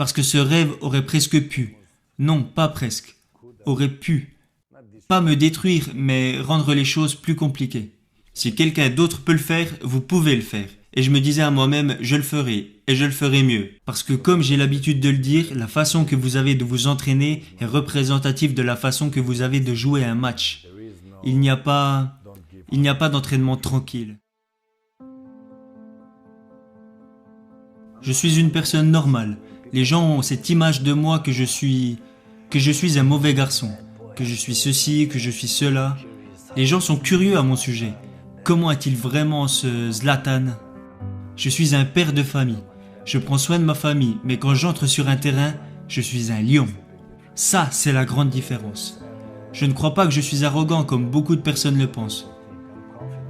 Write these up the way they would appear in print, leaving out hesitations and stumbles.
Parce que ce rêve aurait presque pu, non pas presque, aurait pu, pas me détruire, mais rendre les choses plus compliquées. Si quelqu'un d'autre peut le faire, vous pouvez le faire. Et je me disais à moi-même, je le ferai, et je le ferai mieux. Parce que comme j'ai l'habitude de le dire, la façon que vous avez de vous entraîner est représentative de la façon que vous avez de jouer un match. Il n'y a pas d'entraînement tranquille. Je suis une personne normale. Les gens ont cette image de moi que je suis un mauvais garçon, que je suis ceci, que je suis cela. Les gens sont curieux à mon sujet. Comment est-il vraiment ce Zlatan ? Je suis un père de famille. Je prends soin de ma famille, mais quand j'entre sur un terrain, je suis un lion. Ça, c'est la grande différence. Je ne crois pas que je suis arrogant comme beaucoup de personnes le pensent.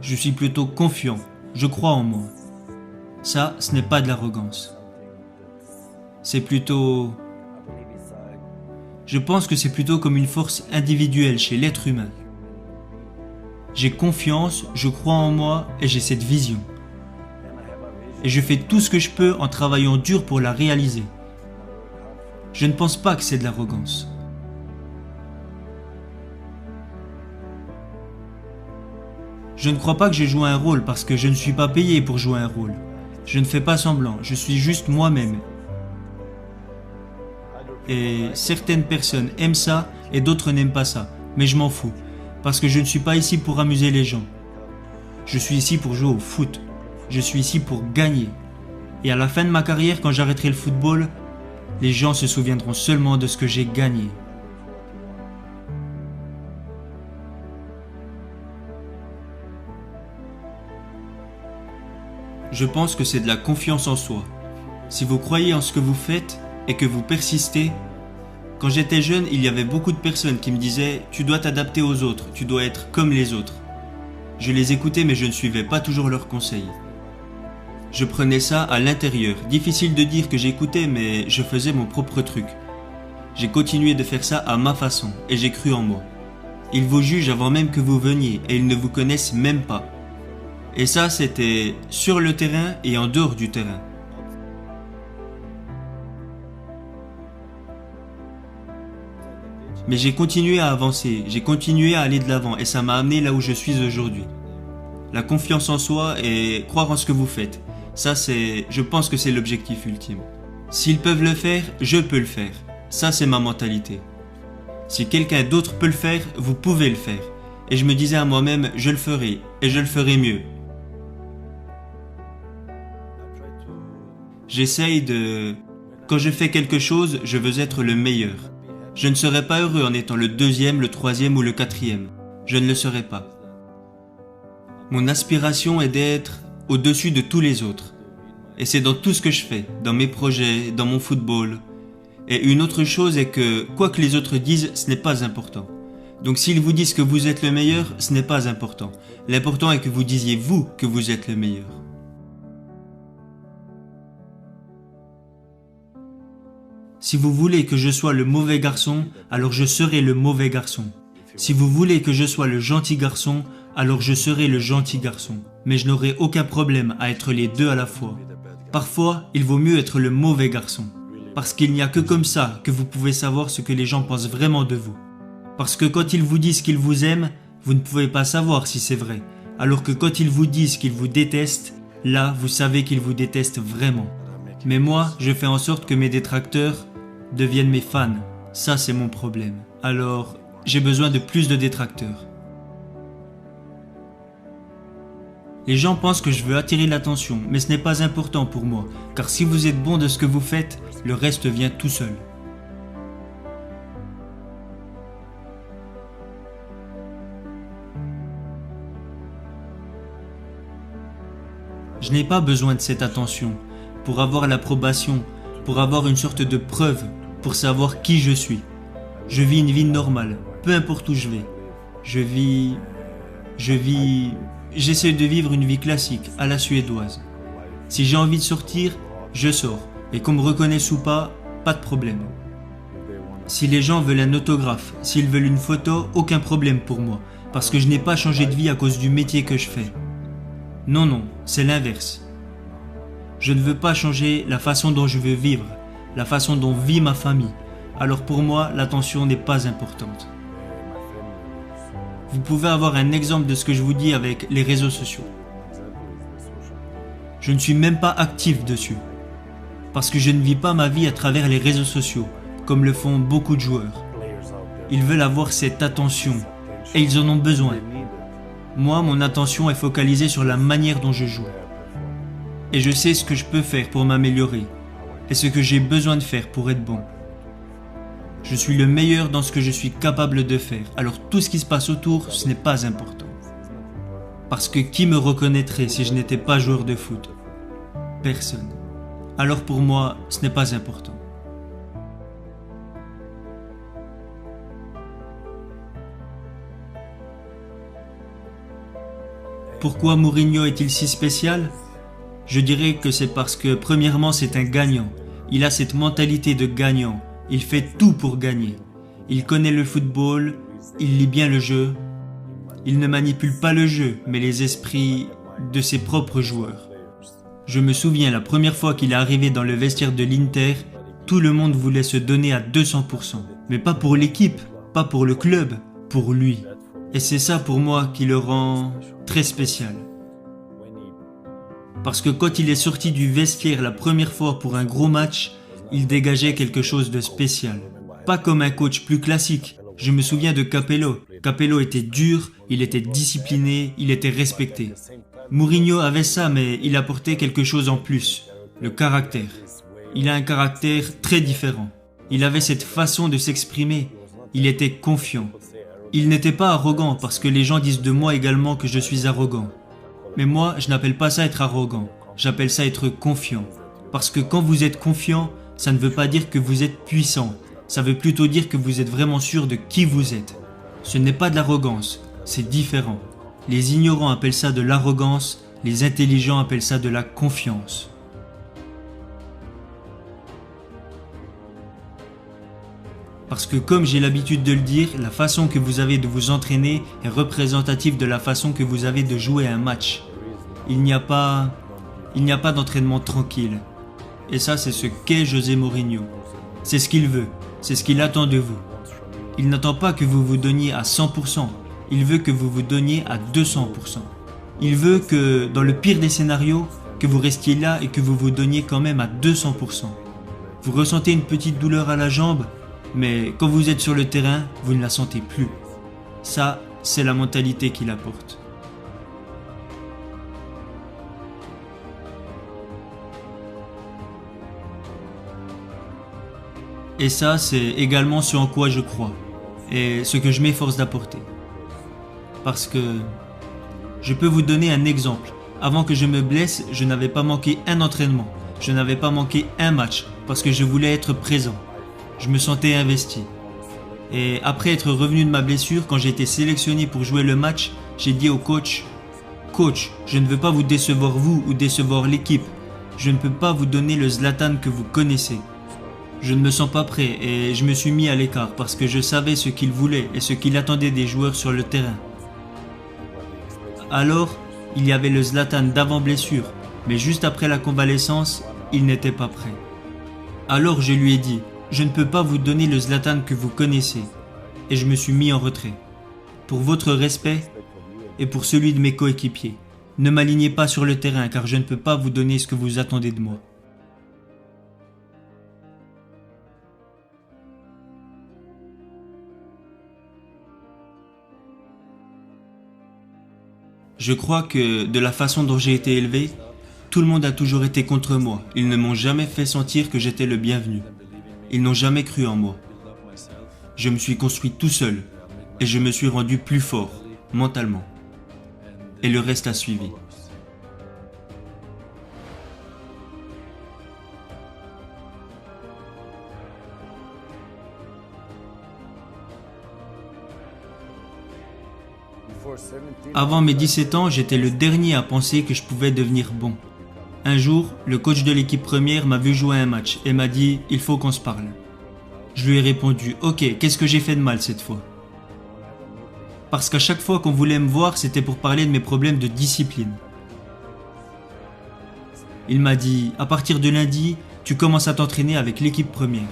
Je suis plutôt confiant. Je crois en moi. Ça, ce n'est pas de l'arrogance. C'est plutôt... Je pense que c'est plutôt comme une force individuelle chez l'être humain. J'ai confiance, je crois en moi et j'ai cette vision. Et je fais tout ce que je peux en travaillant dur pour la réaliser. Je ne pense pas que c'est de l'arrogance. Je ne crois pas que je joue un rôle parce que je ne suis pas payé pour jouer un rôle. Je ne fais pas semblant, je suis juste moi-même. Et certaines personnes aiment ça et d'autres n'aiment pas ça. Mais je m'en fous, parce que je ne suis pas ici pour amuser les gens. Je suis ici pour jouer au foot. Je suis ici pour gagner. Et à la fin de ma carrière, quand j'arrêterai le football, les gens se souviendront seulement de ce que j'ai gagné. Je pense que c'est de la confiance en soi. Si vous croyez en ce que vous faites et que vous persistez, quand j'étais jeune, il y avait beaucoup de personnes qui me disaient « Tu dois t'adapter aux autres, tu dois être comme les autres ». Je les écoutais mais je ne suivais pas toujours leurs conseils. Je prenais ça à l'intérieur. Difficile de dire que j'écoutais, mais je faisais mon propre truc. J'ai continué de faire ça à ma façon, et j'ai cru en moi. Ils vous jugent avant même que vous veniez, et ils ne vous connaissent même pas. Et ça, c'était sur le terrain et en dehors du terrain. Mais j'ai continué à avancer, j'ai continué à aller de l'avant, et ça m'a amené là où je suis aujourd'hui. La confiance en soi et croire en ce que vous faites. Ça, je pense que c'est l'objectif ultime. S'ils peuvent le faire, je peux le faire. Ça, c'est ma mentalité. Si quelqu'un d'autre peut le faire, vous pouvez le faire. Et je me disais à moi-même, je le ferai, et je le ferai mieux. Quand je fais quelque chose, je veux être le meilleur. Je ne serai pas heureux en étant le 2e, le 3e ou le 4e. Je ne le serai pas. Mon aspiration est d'être au-dessus de tous les autres. Et c'est dans tout ce que je fais, dans mes projets, dans mon football. Et une autre chose est que, quoi que les autres disent, ce n'est pas important. Donc s'ils vous disent que vous êtes le meilleur, ce n'est pas important. L'important est que vous disiez vous que vous êtes le meilleur. Si vous voulez que je sois le mauvais garçon, alors je serai le mauvais garçon. Si vous voulez que je sois le gentil garçon, alors je serai le gentil garçon. Mais je n'aurai aucun problème à être les deux à la fois. Parfois, il vaut mieux être le mauvais garçon. Parce qu'il n'y a que comme ça que vous pouvez savoir ce que les gens pensent vraiment de vous. Parce que quand ils vous disent qu'ils vous aiment, vous ne pouvez pas savoir si c'est vrai. Alors que quand ils vous disent qu'ils vous détestent, là, vous savez qu'ils vous détestent vraiment. Mais moi, je fais en sorte que mes détracteurs deviennent mes fans. Ça, c'est mon problème. Alors, j'ai besoin de plus de détracteurs. Les gens pensent que je veux attirer l'attention, mais ce n'est pas important pour moi, car si vous êtes bon de ce que vous faites, le reste vient tout seul. Je n'ai pas besoin de cette attention pour avoir l'approbation, pour avoir une sorte de preuve, pour savoir qui je suis. Je vis une vie normale, peu importe où je vais. J'essaie de vivre une vie classique, à la suédoise. Si j'ai envie de sortir, je sors. Et qu'on me reconnaisse ou pas, pas de problème. Si les gens veulent un autographe, s'ils veulent une photo, aucun problème pour moi. Parce que je n'ai pas changé de vie à cause du métier que je fais. Non, c'est l'inverse. Je ne veux pas changer la façon dont je veux vivre. la façon dont vit ma famille, alors pour moi, l'attention n'est pas importante. Vous pouvez avoir un exemple de ce que je vous dis avec les réseaux sociaux. Je ne suis même pas actif dessus, parce que je ne vis pas ma vie à travers les réseaux sociaux, comme le font beaucoup de joueurs. Ils veulent avoir cette attention, et ils en ont besoin. Moi, mon attention est focalisée sur la manière dont je joue. Et je sais ce que je peux faire pour m'améliorer, et ce que j'ai besoin de faire pour être bon. Je suis le meilleur dans ce que je suis capable de faire, alors tout ce qui se passe autour, ce n'est pas important. Parce que qui me reconnaîtrait si je n'étais pas joueur de foot? Personne. Alors pour moi, ce n'est pas important. Pourquoi Mourinho est-il si spécial? Je dirais que c'est parce que premièrement c'est un gagnant. Il a cette mentalité de gagnant. Il fait tout pour gagner. Il connaît le football, il lit bien le jeu. Il ne manipule pas le jeu, mais les esprits de ses propres joueurs. Je me souviens la première fois qu'il est arrivé dans le vestiaire de l'Inter, tout le monde voulait se donner à 200%. Mais pas pour l'équipe, pas pour le club, pour lui. Et c'est ça pour moi qui le rend très spécial. Parce que quand il est sorti du vestiaire la première fois pour un gros match, il dégageait quelque chose de spécial. Pas comme un coach plus classique. Je me souviens de Capello. Capello était dur, il était discipliné, il était respecté. Mourinho avait ça, mais il apportait quelque chose en plus. Le caractère. Il a un caractère très différent. Il avait cette façon de s'exprimer. Il était confiant. Il n'était pas arrogant parce que les gens disent de moi également que je suis arrogant. Mais moi, je n'appelle pas ça être arrogant. J'appelle ça être confiant. Parce que quand vous êtes confiant, ça ne veut pas dire que vous êtes puissant. Ça veut plutôt dire que vous êtes vraiment sûr de qui vous êtes. Ce n'est pas de l'arrogance, c'est différent. Les ignorants appellent ça de l'arrogance, les intelligents appellent ça de la confiance. Parce que comme j'ai l'habitude de le dire, la façon que vous avez de vous entraîner est représentative de la façon que vous avez de jouer un match. Il n'y a pas d'entraînement tranquille. Et ça, c'est ce qu'est José Mourinho. C'est ce qu'il veut, c'est ce qu'il attend de vous. Il n'attend pas que vous vous donniez à 100%, il veut que vous vous donniez à 200%. Il veut que, dans le pire des scénarios, que vous restiez là et que vous vous donniez quand même à 200%. Vous ressentez une petite douleur à la jambe, mais quand vous êtes sur le terrain, vous ne la sentez plus. Ça, c'est la mentalité qu'il apporte. Et ça, c'est également ce en quoi je crois, et ce que je m'efforce d'apporter. Parce que je peux vous donner un exemple. Avant que je me blesse, je n'avais pas manqué un entraînement, je n'avais pas manqué un match, parce que je voulais être présent. Je me sentais investi. Et après être revenu de ma blessure, quand j'ai été sélectionné pour jouer le match, j'ai dit au coach, « Coach, je ne veux pas vous décevoir vous ou décevoir l'équipe. Je ne peux pas vous donner le Zlatan que vous connaissez. » Je ne me sens pas prêt et je me suis mis à l'écart parce que je savais ce qu'il voulait et ce qu'il attendait des joueurs sur le terrain. Alors, il y avait le Zlatan d'avant blessure, mais juste après la convalescence, il n'était pas prêt. Alors je lui ai dit, je ne peux pas vous donner le Zlatan que vous connaissez, et je me suis mis en retrait. Pour votre respect et pour celui de mes coéquipiers, ne m'alignez pas sur le terrain car je ne peux pas vous donner ce que vous attendez de moi. Je crois que, de la façon dont j'ai été élevé, tout le monde a toujours été contre moi. Ils ne m'ont jamais fait sentir que j'étais le bienvenu. Ils n'ont jamais cru en moi. Je me suis construit tout seul et je me suis rendu plus fort, mentalement. Et le reste a suivi. Avant mes 17 ans, j'étais le dernier à penser que je pouvais devenir bon. Un jour, le coach de l'équipe première m'a vu jouer un match et m'a dit « Il faut qu'on se parle ». Je lui ai répondu « Ok, qu'est-ce que j'ai fait de mal cette fois ?» Parce qu'à chaque fois qu'on voulait me voir, c'était pour parler de mes problèmes de discipline. Il m'a dit « À partir de lundi, tu commences à t'entraîner avec l'équipe première.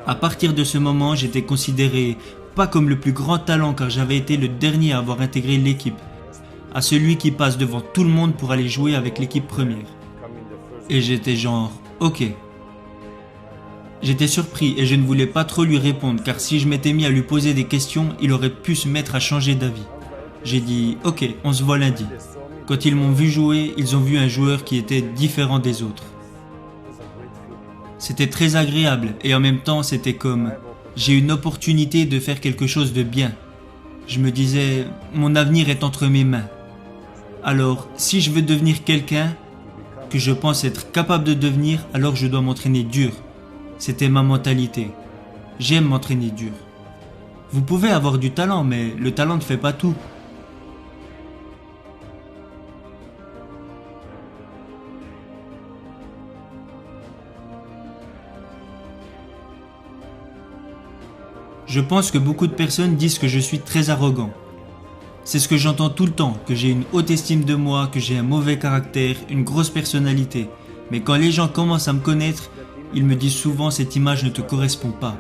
À partir de ce moment, j'étais considéré pas comme le plus grand talent car j'avais été le dernier à avoir intégré l'équipe, à celui qui passe devant tout le monde pour aller jouer avec l'équipe première. Et j'étais genre, ok. J'étais surpris et je ne voulais pas trop lui répondre car si je m'étais mis à lui poser des questions, il aurait pu se mettre à changer d'avis. J'ai dit, ok, on se voit lundi. Quand ils m'ont vu jouer, ils ont vu un joueur qui était différent des autres. C'était très agréable et en même temps c'était comme, j'ai une opportunité de faire quelque chose de bien. Je me disais, mon avenir est entre mes mains. Alors, si je veux devenir quelqu'un que je pense être capable de devenir, alors je dois m'entraîner dur. C'était ma mentalité. J'aime m'entraîner dur. Vous pouvez avoir du talent, mais le talent ne fait pas tout. Je pense que beaucoup de personnes disent que je suis très arrogant. C'est ce que j'entends tout le temps, que j'ai une haute estime de moi, que j'ai un mauvais caractère, une grosse personnalité. Mais quand les gens commencent à me connaître, ils me disent souvent cette image ne te correspond pas.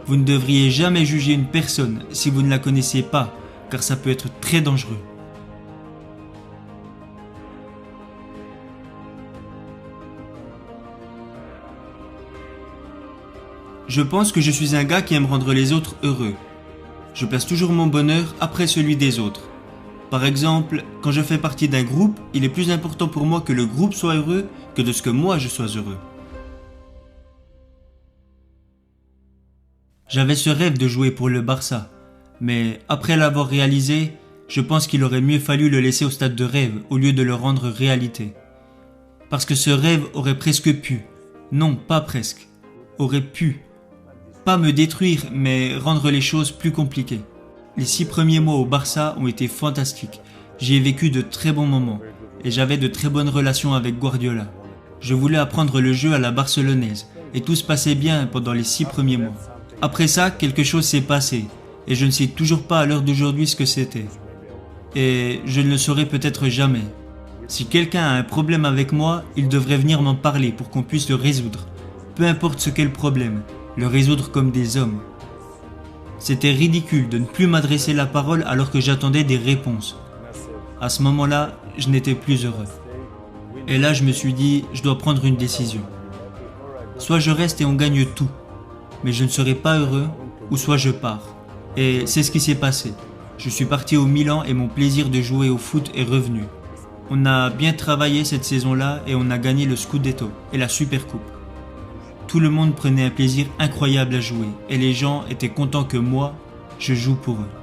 Vous ne devriez jamais juger une personne si vous ne la connaissez pas, car ça peut être très dangereux. Je pense que je suis un gars qui aime rendre les autres heureux. Je place toujours mon bonheur après celui des autres. Par exemple, quand je fais partie d'un groupe, il est plus important pour moi que le groupe soit heureux que de ce que moi je sois heureux. J'avais ce rêve de jouer pour le Barça, mais après l'avoir réalisé, je pense qu'il aurait mieux fallu le laisser au stade de rêve au lieu de le rendre réalité. Parce que ce rêve aurait presque pu, non pas presque, aurait pu, pas me détruire, mais rendre les choses plus compliquées. Les 6 premiers mois au Barça ont été fantastiques. J'y ai vécu de très bons moments et j'avais de très bonnes relations avec Guardiola. Je voulais apprendre le jeu à la barcelonaise et tout se passait bien pendant les 6 premiers mois. Après ça, quelque chose s'est passé et je ne sais toujours pas à l'heure d'aujourd'hui ce que c'était. Et je ne le saurai peut-être jamais. Si quelqu'un a un problème avec moi, il devrait venir m'en parler pour qu'on puisse le résoudre. Peu importe ce qu'est le problème, le résoudre comme des hommes. C'était ridicule de ne plus m'adresser la parole alors que j'attendais des réponses. À ce moment-là, je n'étais plus heureux. Et là, je me suis dit, je dois prendre une décision. Soit je reste et on gagne tout, mais je ne serai pas heureux, ou soit je pars. Et c'est ce qui s'est passé. Je suis parti au Milan et mon plaisir de jouer au foot est revenu. On a bien travaillé cette saison-là et on a gagné le Scudetto et la Supercoupe. Tout le monde prenait un plaisir incroyable à jouer et les gens étaient contents que moi, je joue pour eux.